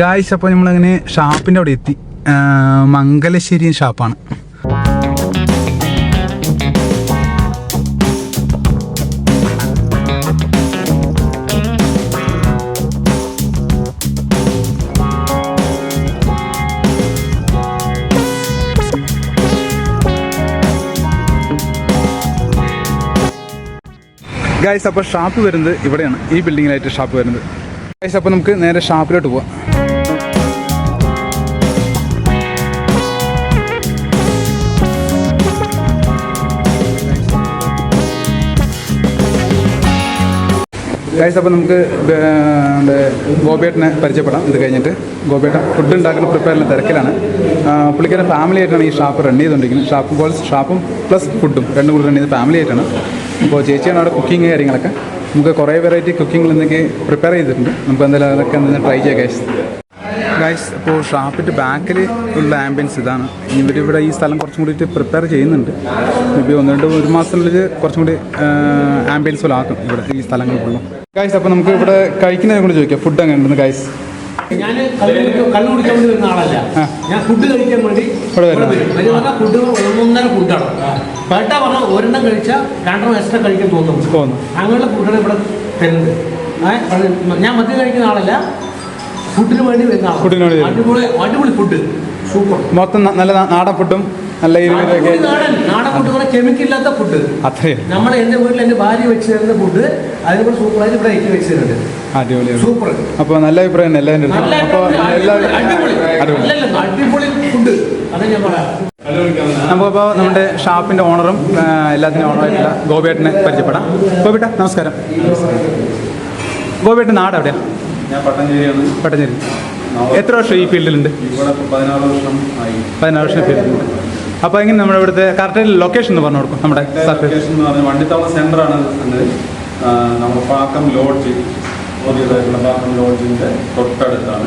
Guys, അപ്പോൾ നമ്മളങ്ങനെ ഷാപ്പിൻ്റെ അവിടെ എത്തി. മംഗലശ്ശേരി ഷാപ്പാണ്. ഗായ്സ്, അപ്പോൾ ഷാപ്പ് വരുന്നത് ഇവിടെയാണ്, ഈ ബിൽഡിങ്ങിലായിട്ട് ഷാപ്പ് വരുന്നത്. ഗായ്സ്, അപ്പോൾ നമുക്ക് നേരെ ഷാപ്പിലോട്ട് പോവാം. ഗായ്സ്, അപ്പോൾ നമുക്ക് ഗോപിയേട്ടനെ പരിചയപ്പെടാം. ഇത് കഴിഞ്ഞിട്ട് ഗോപിയേട്ടൻ ഫുഡ് ഉണ്ടാക്കുന്ന പ്രിപ്പയറിന് തിരക്കിലാണ്. പുള്ളിക്കാരൻ ഫാമിലി ആയിട്ടാണ് ഈ ഷാപ്പ് റൺ ചെയ്തുകൊണ്ടിരിക്കുന്നത്. ഷാപ്പും പ്ലസ് ഫുഡും രണ്ടും കൂടി റൺ ചെയ്ത് ഫാമിലി ആയിട്ടാണ്. അപ്പോൾ ചേച്ചിയാണ് അവിടെ കുക്കിങ് കാര്യങ്ങളൊക്കെ. നമുക്ക് കുറേ വെറൈറ്റി കുക്കിങ്ങിൽ എന്തൊക്കെ പ്രിപ്പയർ ചെയ്തിട്ടുണ്ട്. നമുക്ക് എന്തായാലും അതൊക്കെ എന്തെങ്കിലും ട്രൈ ചെയ്യാം ഗായ്സ്. അപ്പോൾ ഷാപ്പിൻ്റെ ബാക്കിൽ ഉള്ള ആംബിയൻസ് ഇതാണ്. ഇവരിവിടെ ഈ സ്ഥലം കുറച്ചും കൂടി പ്രിപ്പയർ ചെയ്യുന്നുണ്ട്. മേ ബി ഒരു മാസത്തിനുള്ളിൽ കുറച്ചും കൂടി ആംബിയൻസ് പോലെ ആക്കും ഇവിടെ ഈ സ്ഥലങ്ങൾക്കുള്ളൂ. ഗായ്സ്, അപ്പോൾ നമുക്ക് ഇവിടെ കഴിക്കുന്നതിനെ കൊണ്ട് ചോദിക്കാം, ഫുഡ് അങ്ങനെ ഉണ്ടെന്ന് ഗായ്സ്. ഞാൻ കള്ളു കുടിക്കാൻ വേണ്ടി വരുന്ന ആളല്ല. ഞാൻ ഫുഡ് കഴിക്കാൻ വേണ്ടി ഫുഡ് ഒന്നൊന്നര ഫുഡാണ്. പേട്ടാ പറഞ്ഞാൽ ഒരെണ്ണം കഴിച്ചാൽ രണ്ടെണ്ണം എക്സ്ട്രാ കഴിക്കാൻ തോന്നും. അങ്ങനെയുള്ള ഫുഡാണ് ഇവിടെ തരുന്നത്. ഞാൻ മദ്യം കഴിക്കുന്ന ആളല്ല, ഫുഡിന് വേണ്ടി വരുന്ന ആളാണ്. അടിപൊളി ഫുഡ്, സൂപ്പർ. മൊത്തം നല്ല നാടൻ ഫുഡും നല്ല നാടൻ ഫുഡ് കൂടെ കെമിക്കൽ ഇല്ലാത്ത ഫുഡ്. അത്രയും നമ്മളെ എൻ്റെ വീട്ടിൽ എൻ്റെ ഭാര്യ വെച്ച് തരുന്ന ഫുഡ് അതിനോട് സൂപ്പറായിട്ട് ഇവിടെ എനിക്ക് വെച്ച് തരുന്നുണ്ട്. അടിപൊളിയാണ്, സൂപ്പർ. അപ്പോൾ നല്ല അഭിപ്രായം എല്ലാവരും. അടിപൊളി ഫുഡ്, അത് ഞാൻ പറയാം. നമുക്കപ്പോൾ നമ്മുടെ ഷാപ്പിൻ്റെ ഓണറും എല്ലാത്തിനും ഓണറായിട്ടുള്ള ഗോപിയേട്ടനെ പരിചയപ്പെടാം. ഗോപിയേട്ടാ നമസ്കാരം. ഗോപിയേട്ടൻ നാട് എവിടെയാണ്? ഞാൻ പട്ടഞ്ചേരിയാണ്. പട്ടഞ്ചേരി. എത്ര വർഷം ഈ ഫീൽഡിലുണ്ട്? 14 വർഷം ഫീൽഡിലുണ്ട്. അപ്പോൾ എങ്ങനെ നമ്മുടെ ഇവിടുത്തെ കറക്റ്റ് ലൊക്കേഷൻ എന്ന് പറഞ്ഞു കൊടുക്കും? നമ്മുടെ ലൊക്കേഷൻ എന്ന് പറഞ്ഞാൽ വണ്ടിത്താവളം സെൻ്ററാണ്. നമ്മുടെ പാക്കം ലോഡ്ജ്, പുതിയതായിട്ടുള്ള പാക്കം ലോഡ്ജിൻ്റെ തൊട്ടടുത്താണ്.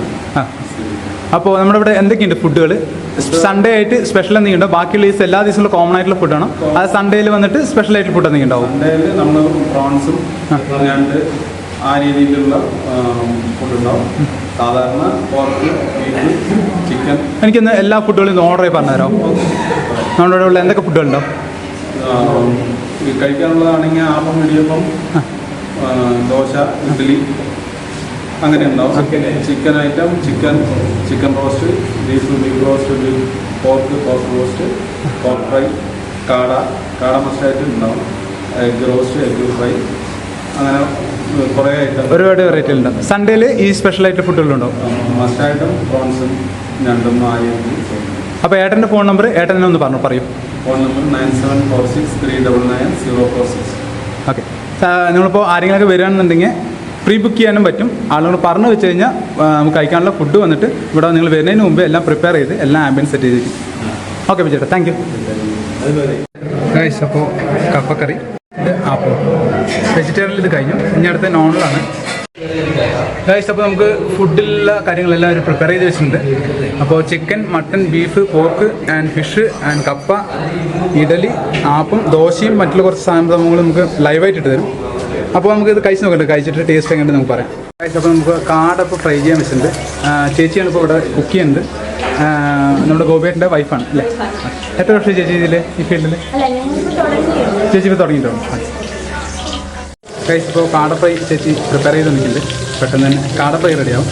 അപ്പോൾ നമ്മുടെ ഇവിടെ എന്തൊക്കെയുണ്ട് ഫുഡുകൾ? സൺഡേ ആയിട്ട് സ്പെഷ്യൽ എന്തെങ്കിലും ഉണ്ടോ? ബാക്കിയുള്ള ഈ എല്ലാ ദിവസവും കോമൺ ആയിട്ടുള്ള ഫുഡാണോ? അത് സൺഡേയിൽ വന്നിട്ട് സ്പെഷ്യൽ ആയിട്ട് ഫുഡ് എന്തെങ്കിലും ഉണ്ടാവും? സൺഡേയിൽ നമ്മൾ പ്രോൺസും ഞണ്ട് ആ രീതിയിലുള്ള ഫുഡുണ്ടാവും. സാധാരണ പോർക്ക്, ബീഫ്, ചിക്കൻ. എനിക്കൊന്ന് എല്ലാ ഫുഡുകളും ഓർഡർ ചെയ്ത് പറഞ്ഞുതരാം. നമ്മുടെ ഇവിടെ ഉള്ള എന്തൊക്കെ ഫുഡുകളുണ്ടാവും? കഴിക്കാനുള്ളതാണെങ്കിൽ ആപ്പം, ഇടിയപ്പം, ദോശ, ഇഡ്ഡലി അങ്ങനെ ഉണ്ടാവും. Chicken item, chicken roast, beef roast, pork roast, pork fry, കാട മസ്റ്റായിട്ട് ഉണ്ടാവും, എഗ് റോസ്റ്റ്, എഗ് ഫ്രൈ, അങ്ങനെ കുറേ ഐറ്റം, ഒരുപാട് വെറൈറ്റി ഉണ്ടാവും. സൺഡേയിൽ ഈ സ്പെഷ്യൽ ആയിട്ട് ഫുഡുകളുണ്ടാവും. മസ്റ്റായിട്ടും പ്രോൺസും ഞണ്ടും ആയും. അപ്പോൾ ഏട്ടൻ്റെ ഫോൺ നമ്പർ ഏട്ടനെ ഒന്ന് പറയൂ. Phone number 9746399046. ഓക്കെ. നിങ്ങളിപ്പോൾ ആരെങ്കിലുമൊക്കെ വരികയാണെന്നുണ്ടെങ്കിൽ പ്രീ ബുക്ക് ചെയ്യാനും പറ്റും. ആളുകൾ പറഞ്ഞു വെച്ച് കഴിഞ്ഞാൽ നമുക്ക് കഴിക്കാനുള്ള ഫുഡ് വന്നിട്ട് ഇവിടെ നിങ്ങൾ വരുന്നതിന് മുമ്പ് എല്ലാം പ്രിപ്പയർ ചെയ്ത് എല്ലാം ആംബിയൻസ് സെറ്റ് ചെയ്തിരിക്കും. ഓക്കെ ചേട്ടാ, താങ്ക് യു. ഗൈസ്, അപ്പോൾ കപ്പക്കറി, ആപ്പിൾ, വെജിറ്റേറിയനിൽ ഇത് കഴിഞ്ഞു. ഇനി അടുത്ത നോണിലാണ്. ഗൈസ്, അപ്പോൾ നമുക്ക് ഫുഡിലുള്ള കാര്യങ്ങളെല്ലാം അവർ പ്രിപ്പയർ ചെയ്ത് വെച്ചിട്ടുണ്ട്. അപ്പോൾ chicken, mutton, beef, pork and fish and കപ്പ, ഇഡലി, ആപ്പും ദോശയും മറ്റുള്ള കുറച്ച് സാധനങ്ങൾ നമുക്ക് ലൈവായിട്ട് ഇട്ട് തരും. അപ്പോൾ നമുക്ക് ഇത് കഴിച്ച് നോക്കട്ടെ. കഴിച്ചിട്ട് ടേസ്റ്റ് എങ്ങനെയുണ്ട് നമുക്ക് പറയാം. ഗൈസ്, അപ്പോൾ നമുക്ക് കാട ഇപ്പോൾ ഫ്രൈ ചെയ്യാൻ വെച്ചിട്ടുണ്ട്. ചേച്ചിയാണ് ഇപ്പോൾ ഇവിടെ കുക്ക് ചെയ്യുന്നത്. നമ്മുടെ ഗോപിയേട്ടൻ്റെ വൈഫാണ് അല്ലേ? എത്ര വർഷം ചേച്ചി ഇതിൽ ഈ ഫീൽഡിൽ? ചേച്ചി ഇപ്പോൾ തുടങ്ങിയിട്ടുണ്ടോ? ഗൈസ്, ഇപ്പോൾ കാട ഫ്രൈ ചേച്ചി പ്രിപ്പയർ ചെയ്ത് നിൽക്കുന്നുണ്ട്. പെട്ടെന്ന് തന്നെ കാട ഫ്രൈ റെഡിയാവും.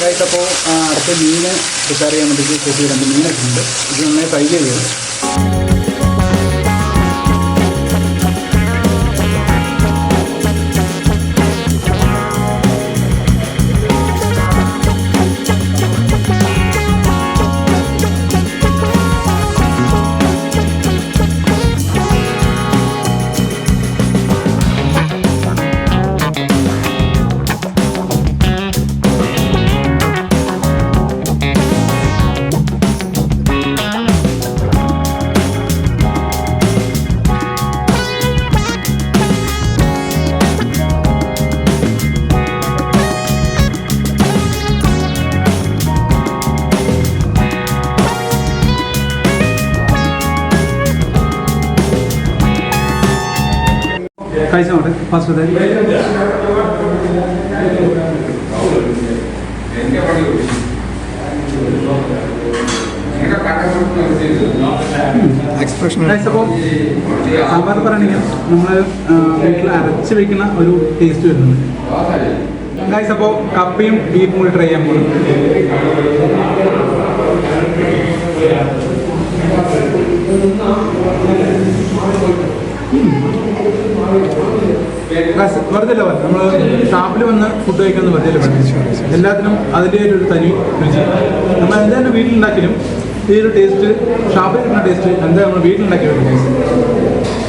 ഗൈസ്, അപ്പോൾ അടുത്ത മീൻ പ്രിപ്പയർ ചെയ്യാൻ വേണ്ടിയിട്ട് ചേച്ചി 2 മീൻ വെച്ചിട്ടുണ്ട്. ഇത് നന്നായി ഫ്രൈ ചെയ്യും. कैसे हो फर्स्ट बताइए। എക്സ്പ്രഷൻ അപ്പോൾ സാമ്പാർ പറയുകയാണെങ്കിൽ നമ്മൾ വീട്ടിൽ അരച്ച് വെക്കുന്ന ഒരു ടേസ്റ്റ് വരുന്നുണ്ട്. ഗൈസ് അപ്പോൾ കപ്പയും ബീഫും കൂടി ട്രൈ ചെയ്യാൻ പോകും. വെറുതെ അല്ല പറഞ്ഞു നമ്മൾ ഷാപ്പിൽ വന്ന് ഫുഡ് കഴിക്കുന്ന വെറുതെ അല്ല പറഞ്ഞു. എല്ലാത്തിനും അതിൻ്റെ ഒരു തനി രുചി. നമ്മൾ എന്തായാലും വീട്ടിലുണ്ടാക്കിയാലും ഈ ഒരു ടേസ്റ്റ് ഷാപ്പിൽ കിട്ടുന്ന ടേസ്റ്റ് എന്താ നമ്മൾ വീട്ടിലുണ്ടാക്കിയ ഒരു ടേസ്റ്റ്.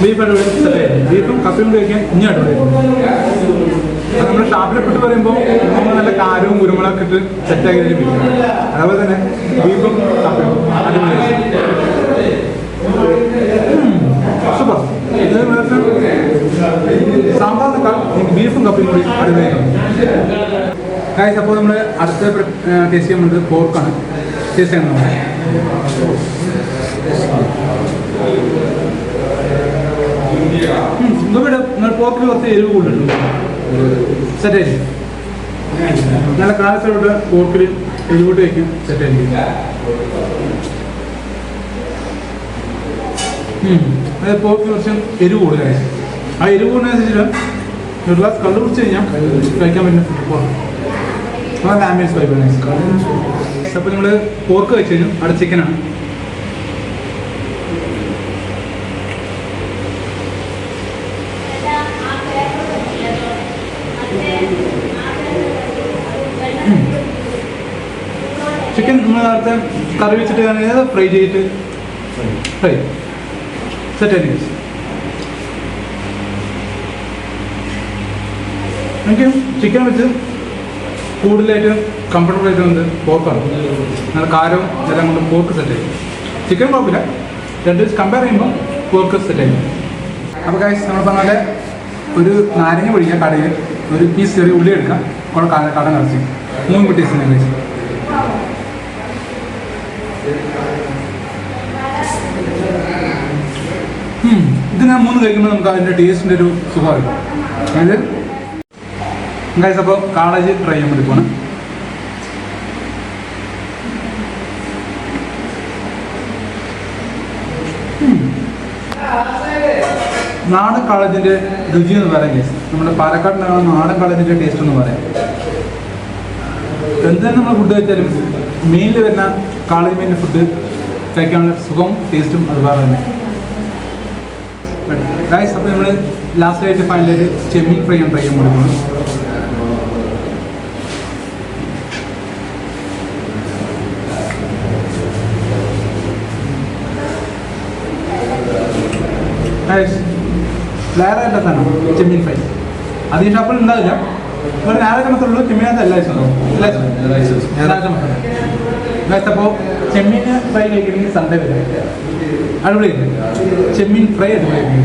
ബീഫ് അടിപൊളി സെറ്റായിരുന്നു. ബീഫും കപ്പയും കഴിക്കാൻ ഇനി അടിപൊളിയായിരുന്നു. അത് നമ്മൾ ഷാപ്പിലെ ഫുഡ് പറയുമ്പോൾ നമ്മൾ നല്ല കാരവും കുരുമുളകൊക്കെ ഇട്ട് സെറ്റാക്കി ബീഫ്, അതുപോലെ തന്നെ ബീഫും കപ്പയും അടിപൊളിയായിരുന്നു. സൂപ്പർ. ഇത് സാമ്പാറിനേക്കാൾ എനിക്ക് ബീഫും കപ്പയും കൂടി അടിപൊളിയായിരുന്നു. ഗൈസ് അപ്പോൾ നമ്മൾ അടുത്ത ടേസ്റ്റ് ചെയ്യാൻ വേണ്ടത് പോർക്കാണ്. ടേസ്റ്റ് ചെയ്യണം നമ്മൾ പോർക്കിൽ കുറച്ച് എരിവ് കൂടുതലുണ്ട്. സെറ്റായിരിക്കും. നല്ല കാലത്തോട്ട് പോർക്കിൽ എരിവോട്ട് വയ്ക്കും. സെറ്റായിരിക്കും. അതായത് പോർക്കിൽ കുറച്ച് എരിവ് കൂടുതലായി. ആ എരിവ് കൂടുന്നതനുസരിച്ചിട്ട് ഒരു ഗ്ലാസ് കള്ള് കുടിച്ച് കഴിഞ്ഞാൽ കഴിക്കാൻ പറ്റുന്ന നല്ല ആംബിയൻസ് വൈബാണ്. അപ്പോൾ നമ്മൾ പോർക്ക് വെച്ച് കഴിഞ്ഞു. അവിടെ ചിക്കനാണ്. ചിക്കൻ നമ്മൾ നേരത്തെ കറി വെച്ചിട്ട് ഫ്രൈ ചെയ്തിട്ട് ഫ്രൈ സെറ്റായിരിക്കും. എനിക്ക് ചിക്കൻ വെച്ച് കൂടുതലായിട്ട് കംഫർട്ടബിൾ ആയിട്ട് വന്നത് പോർക്കാണ്. നല്ല കാരവും എല്ലാം കൊണ്ട് പോർക്ക് സെറ്റായി. ചിക്കൻ കുഴപ്പമില്ല, രണ്ട് കമ്പയർ ചെയ്യുമ്പോൾ പോർക്ക് സെറ്റായി. അപ്പോൾ ഗൈസ് നമ്മൾ പറഞ്ഞാൽ ഒരു നാരങ്ങ പൊടിക്കുക, കടയിൽ ഒരു പീസ് ചെറിയ ഉള്ളി എടുക്കാം, കുറെ കട നിറച്ച് 3 കുട്ടീസിന് ഗൈസ്. ഇത് ഞാൻ 3 കഴിക്കുമ്പോൾ നമുക്ക് അതിൻ്റെ ടേസ്റ്റിൻ്റെ ഒരു സുഖമായിരിക്കും. അതായത് ഗൈസ് അപ്പോൾ കാളേജ് ട്രൈ ചെയ്യാൻ വേണ്ടി പോകണം. നാടൻ കാളേജിൻ്റെ രുചി എന്ന് പറയാം ഗൈസ്. നമ്മുടെ പാലക്കാടിനാണ് നാടൻ കാളേജിൻ്റെ ടേസ്റ്റ് എന്ന് പറയാം. എന്ത് തന്നെ നമ്മൾ ഫുഡ് കഴിച്ചാലും മീനിൽ വരുന്ന കാളേജ് മീനിൻ്റെ ഫുഡ് കഴിക്കാനുള്ള സുഖവും ടേസ്റ്റും അതുപോലെ തന്നെ ഗൈസ്. അപ്പോൾ നമ്മൾ ലാസ്റ്റായിട്ട് ഫൈനലായിട്ട് ചെമ്മീൻ ഫ്രൈ ട്രൈ ചെയ്യാൻ വേണ്ടി പോകണം. ലെയറായിട്ട് തന്നെ ചെമ്മീൻ ഫ്രൈ. അത് ഈ ഷാപ്പിൽ ഉണ്ടാവില്ല. ഒരു ഞായറാഴ്ച മാത്രമേ ഉള്ളൂ. ചെമ്മീനകത്ത് എല്ലാ ദിവസവും ഉണ്ടാവും. അപ്പോൾ ചെമ്മീൻ ഫ്രൈ കഴിക്കണമെങ്കിൽ സൺഡേ വരും. അടിപൊളിയായിട്ട് ചെമ്മീൻ ഫ്രൈ അടിപൊളിയായിട്ട്.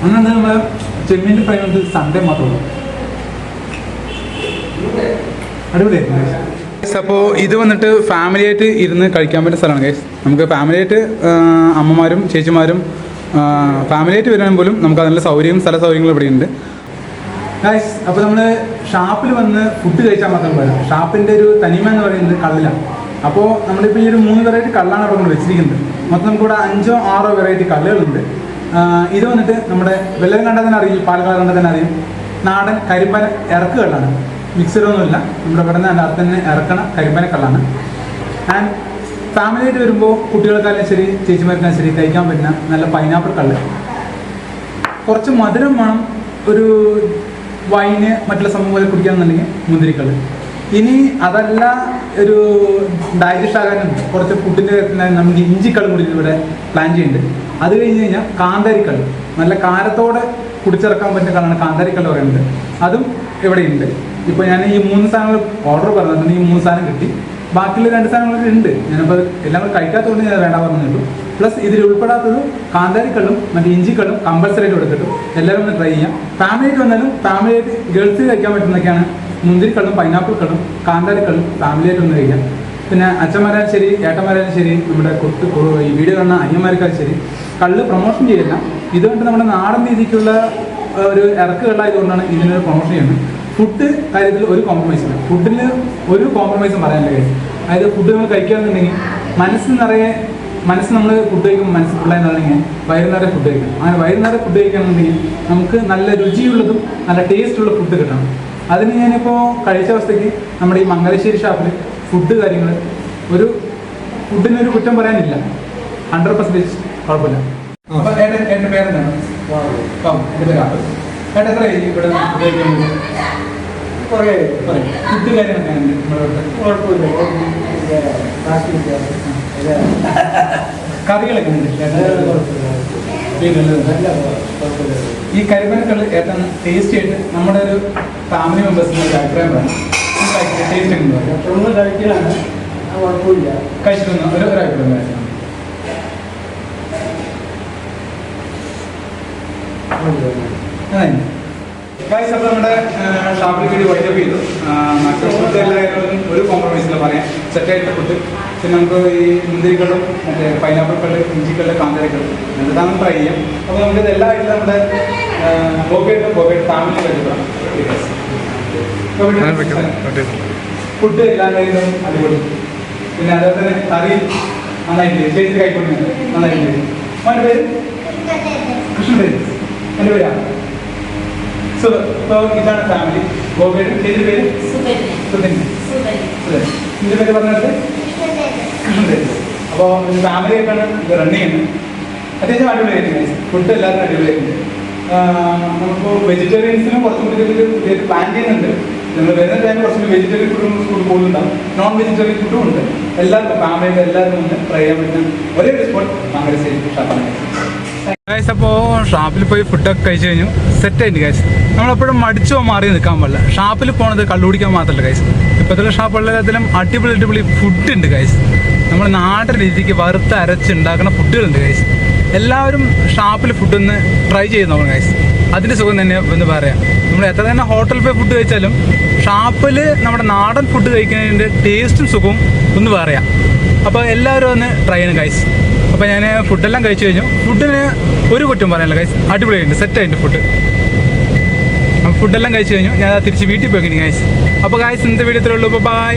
അങ്ങനെ നമ്മൾ ചെമ്മീൻ ഫ്രൈ വന്നിട്ട് സൺഡേ മാത്രമേ ഉള്ളൂ. അടിപൊളിയായിരുന്നു. അപ്പോൾ ഇത് വന്നിട്ട് ഫാമിലി ആയിട്ട് ഇരുന്ന് കഴിക്കാൻ പറ്റുന്ന സ്ഥലമാണ് ഗൈസ്. നമുക്ക് ഫാമിലി ആയിട്ട് അമ്മമാരും ചേച്ചിമാരും ഫാമിലി ആയിട്ട് വരാൻ പോലും നമുക്ക് അതിനുള്ള സ്ഥല സൗകര്യങ്ങളും ഇവിടെ ഉണ്ട് ഗൈസ്. അപ്പോൾ നമ്മൾ ഷാപ്പിൽ വന്ന് ഫുഡ് കഴിച്ചാൽ മാത്രം പോരാ. ഷാപ്പിൻ്റെ ഒരു തനിമ എന്ന് പറയുന്നത് കള്ളിലാണ്. അപ്പോൾ നമ്മളിപ്പോൾ ഈ ഒരു 3 വെറൈറ്റി കള്ളാണ് അവിടെ കൊണ്ട് വെച്ചിരിക്കുന്നത്. മൊത്തം നമുക്കിവിടെ 5-6 വെറൈറ്റി കള്ളുകളുണ്ട്. ഇത് വന്നിട്ട് നമ്മുടെ വെല്ലം കണ്ടാൽ തന്നെ അറിയും, പാലക്കാട് കണ്ടാൽ തന്നെ അറിയും, നാടൻ കരിമ്പന ഇറക്ക് കള്ളാണ്. മിക്സറൊന്നുമില്ല, നമ്മുടെ ഇവിടെ നിന്ന് അതിനകത്ത് തന്നെ ഇറക്കണ കരിമ്പനക്കള്ളാണ്. ആൻഡ് ഫാമിലി ആയിട്ട് വരുമ്പോൾ കുട്ടികൾക്കായാലും ശരി ചേച്ചിമാർക്കായാലും ശരി കഴിക്കാൻ പറ്റുന്ന നല്ല പൈനാപ്പിൾ കള്ള്. കുറച്ച് മധുരം വേണം, ഒരു വൈന് മറ്റുള്ള സംഭവങ്ങൾ കുടിക്കാമെന്നുണ്ടെങ്കിൽ മുന്തിരിക്കള്ള്. ഇനി അതല്ല ഒരു ഡൈജസ്റ്റ് ആകാനും കുറച്ച് ഫുഡിൻ്റെ കാര്യത്തിനായി നമുക്ക് ഇഞ്ചിക്കള്ള് കൂടി ഇവിടെ പ്ലാൻ ചെയ്യുന്നുണ്ട്. അത് കഴിഞ്ഞ് കഴിഞ്ഞാൽ കാന്താരിക്കള്ള്, നല്ല കാരത്തോടെ കുടിച്ചിറക്കാൻ പറ്റുന്ന കള്ളാണ് കാന്താരിക്കള്ള് പറയുന്നത്. അതും ഇവിടെയുണ്ട്. ഇപ്പോൾ ഞാൻ ഈ 3 സാധനങ്ങൾ ഓർഡർ പറഞ്ഞിട്ടുണ്ട്. ഈ 3 സാധനം കിട്ടി. ബാക്കിയുള്ള 2 സാധനങ്ങളൊക്കെ ഉണ്ട്. ഞാനിപ്പോൾ എല്ലാം കൂടെ കഴിക്കാത്തതുകൊണ്ട് ഞാൻ വേണ്ട പറഞ്ഞിട്ടു. പ്ലസ് ഇതിൽ ഉൾപ്പെടാത്തത് കാന്താരിക്കള്ളും മറ്റേ ഇഞ്ചിക്കള്ളും കമ്പൽസറി ആയിട്ട് കൊടുത്തിട്ടു. എല്ലാവരും ഒന്ന് ട്രൈ ചെയ്യാം. ഫാമിലി ആയിട്ട് വന്നാലും ഫാമിലി ആയിട്ട് ഗേൾസിൽ കഴിക്കാൻ പറ്റുന്നതൊക്കെയാണ് മുന്തിരിക്കള്ളും പൈനാപ്പിൾ കള്ളും കാന്താരിക്കള്ളും ഫാമിലി ആയിട്ട് ഒന്ന് കഴിക്കാം. പിന്നെ അച്ഛന്മാരായാലും ശരി ഏട്ടന്മാരായാലും ശരി നമ്മുടെ ഈ വീഡിയോ കാണുന്ന അനിയന്മാർക്കായാലും ശരി കള്ള് പ്രൊമോഷൻ ചെയ്യില്ല. ഇതുകൊണ്ട് നമ്മുടെ നാടൻ രീതിക്കുള്ള ഒരു ഇറക്കുകളായതുകൊണ്ടാണ് ഇതിനൊരു പ്രൊമോഷൻ ചെയ്യുന്നത്. ഫുഡ് കാര്യത്തിൽ ഒരു കോംപ്രമൈസ് ഇല്ല. ഫുഡിന് ഒരു കോംപ്രമൈസും പറയാനില്ല കാര്യം. അതായത് ഫുഡ് നമ്മൾ കഴിക്കുകയാണെന്നുണ്ടെങ്കിൽ മനസ്സ് നമ്മൾ ഫുഡ് കഴിക്കുമ്പോൾ മനസ്സ് ഫുള്ളായെന്നുണ്ടെങ്കിൽ വൈകുന്നേരം ഫുഡ് കഴിക്കണം. അങ്ങനെ വൈകുന്നേരം ഫുഡ് കഴിക്കുകയാണെന്നുണ്ടെങ്കിൽ നമുക്ക് നല്ല രുചിയുള്ളതും നല്ല ടേസ്റ്റുള്ള ഫുഡ് കിട്ടണം. അതിന് ഞാനിപ്പോൾ കഴിച്ച അവസ്ഥയ്ക്ക് നമ്മുടെ ഈ മംഗലശ്ശേരി ഷാപ്പിൽ ഫുഡ് കാര്യങ്ങൾ ഫുഡിനൊരു കുറ്റം പറയാനില്ല. 100% കുഴപ്പമില്ല. അപ്പോൾ എൻ്റെ പേരെന്താണ്? എൻ്റെ പേര് ആപ്പിൾ. ഏട്ടാ എത്ര ഇവിടെ ഫുഡ് കഴിക്കാൻ പറ്റും? കുറേ പറയും. ഫുഡ് കാര്യങ്ങളൊക്കെ നമ്മുടെ കുഴപ്പമില്ല. കറികളൊക്കെ ഉണ്ട്. ഈ കരിമനക്കൾ ഏറ്റവും ടേസ്റ്റി ആയിട്ട് നമ്മുടെ ഒരു ഫാമിലി മെമ്പേഴ്സിന് ഒരു അഭിപ്രായം പറയാം. ടേസ്റ്റ് എങ്ങനെ കഴിക്കലാണ് കുഴപ്പമില്ല. കഴിച്ചിട്ടൊന്നും ഒരു അഭിപ്രായം പറയാം. ഗൈസ്, അപ്പോൾ നമ്മുടെ ഷാപ്പിൽ വേണ്ടി വൈൻഡപ്പ് ചെയ്തു. ഫുഡ് എല്ലാ കാര്യങ്ങളും ഒരു കോംപ്രമൈസില്ല പറയാം. സെറ്റായിട്ട് ഫുഡ്. പിന്നെ നമുക്ക് ഈ മുന്തിരിക്കളും മറ്റേ പൈനാപ്പിൾ കള്ള്, ഇഞ്ചിക്കള്ള്, കാന്താരിക്കള്ള് എന്താണ് ട്രൈ ചെയ്യാം. അപ്പോൾ നമുക്കിത് എല്ലാ ആയിട്ടും നമ്മുടെ ബോബേട്ട് ഫാമിലി പരിചയപ്പെടാം. ഫുഡ് എല്ലാ കാര്യങ്ങളും അടിപൊളി. പിന്നെ അതുപോലെ തന്നെ കറി നന്നായിട്ട് ചേച്ചി കൈക്കൊണ്ടിരുന്നത് നന്നായിട്ട്. അവൻ്റെ പേര് കൃഷ്ണൻ പേര്. എൻ്റെ പേരാണ്. ഇപ്പോൾ ഇതാണ് ഫാമിലി. ഗോപേട്ട് ചേച്ചിയുടെ പേര് സുധന്യ. ഇതിൻ്റെ പേര് പറഞ്ഞിട്ട് കൃഷ്ണൻ പേര്. അപ്പോൾ ഫാമിലി ആയിട്ടാണ് ഇത് റൺ ചെയ്യുന്നത്. അത്യാവശ്യം അടിപൊളിയായിരുന്നു. ഫുഡ് എല്ലാവരും അടിപൊളിയായിട്ടുണ്ട്. നമുക്കിപ്പോൾ വെജിറ്റേറിയൻസിനും കുറച്ചും കൂടി പുതിയ പ്ലാൻ ചെയ്യുന്നുണ്ട്. നിങ്ങൾ വരുന്ന ടൈമിൽ കുറച്ചുകൂടി വെജിറ്റേറിയൻ ഫുഡ് കൂടുതലുണ്ടാവും. നോൺ വെജിറ്റേറിയൻ ഫുഡും ഉണ്ട്. എല്ലാവർക്കും ഫാമിലിയിൽ എല്ലാവർക്കും ഉണ്ട് ട്രൈ ചെയ്യാൻ പറ്റുന്ന ഒരേ ഒരു സ്പോട്ട് മംഗലശ്ശേരി ഷാപ്പാണ്. ഗൈസ്, അപ്പോൾ ഷാപ്പിൽ പോയി ഫുഡൊക്കെ കഴിച്ചു കഴിഞ്ഞു. സെറ്റായിട്ട് ഗൈസ്. നമ്മളെപ്പോഴും മടിച്ചോ മാറി നിൽക്കാൻ പാടില്ല. ഷാപ്പിൽ പോണത് കള്ളുപിടിക്കാൻ മാത്രമല്ല ഗൈസ്. ഇപ്പോഴത്തെ ഷാപ്പുകളിലും അടിപൊളി ഫുഡ് ഉണ്ട് ഗൈസ്. നമ്മൾ നാടൻ രീതിക്ക് വറുത്ത് അരച്ചുണ്ടാക്കുന്ന ഫുഡുകളുണ്ട് ഗൈസ്. എല്ലാവരും ഷാപ്പിൽ ഫുഡൊന്ന് ട്രൈ ചെയ്ത് നോക്കണം ഗൈസ്. അതിൻ്റെ സുഖം തന്നെ എന്ന് പറയാം. നമ്മൾ എത്ര തന്നെ ഹോട്ടലിൽ പോയി ഫുഡ് കഴിച്ചാലും ഷാപ്പിൽ നമ്മുടെ നാടൻ ഫുഡ് കഴിക്കുന്നതിൻ്റെ ടേസ്റ്റും സുഖവും ഒന്ന് പറയാം. അപ്പോൾ എല്ലാവരും ഒന്ന് ട്രൈ ചെയ്യണം ഗൈസ്. അപ്പോൾ ഞാൻ ഫുഡെല്ലാം കഴിച്ചു കഴിഞ്ഞു. ഫുഡിന് ഒരു കുറ്റം പറയാനില്ല ഗൈസ്. അടിപൊളിയായിട്ടുണ്ട്, സെറ്റായിട്ടുണ്ട് ഫുഡ്. ഫുഡെല്ലാം കഴിച്ചു കഴിഞ്ഞു. ഞാൻ തിരിച്ച് വീട്ടിൽ പോയി ഗൈസ്. അപ്പോൾ ഗൈസ് ഇന്നത്തെ വീഡിയോ ഇത്രയേ ഉള്ളൂ. ബൈ.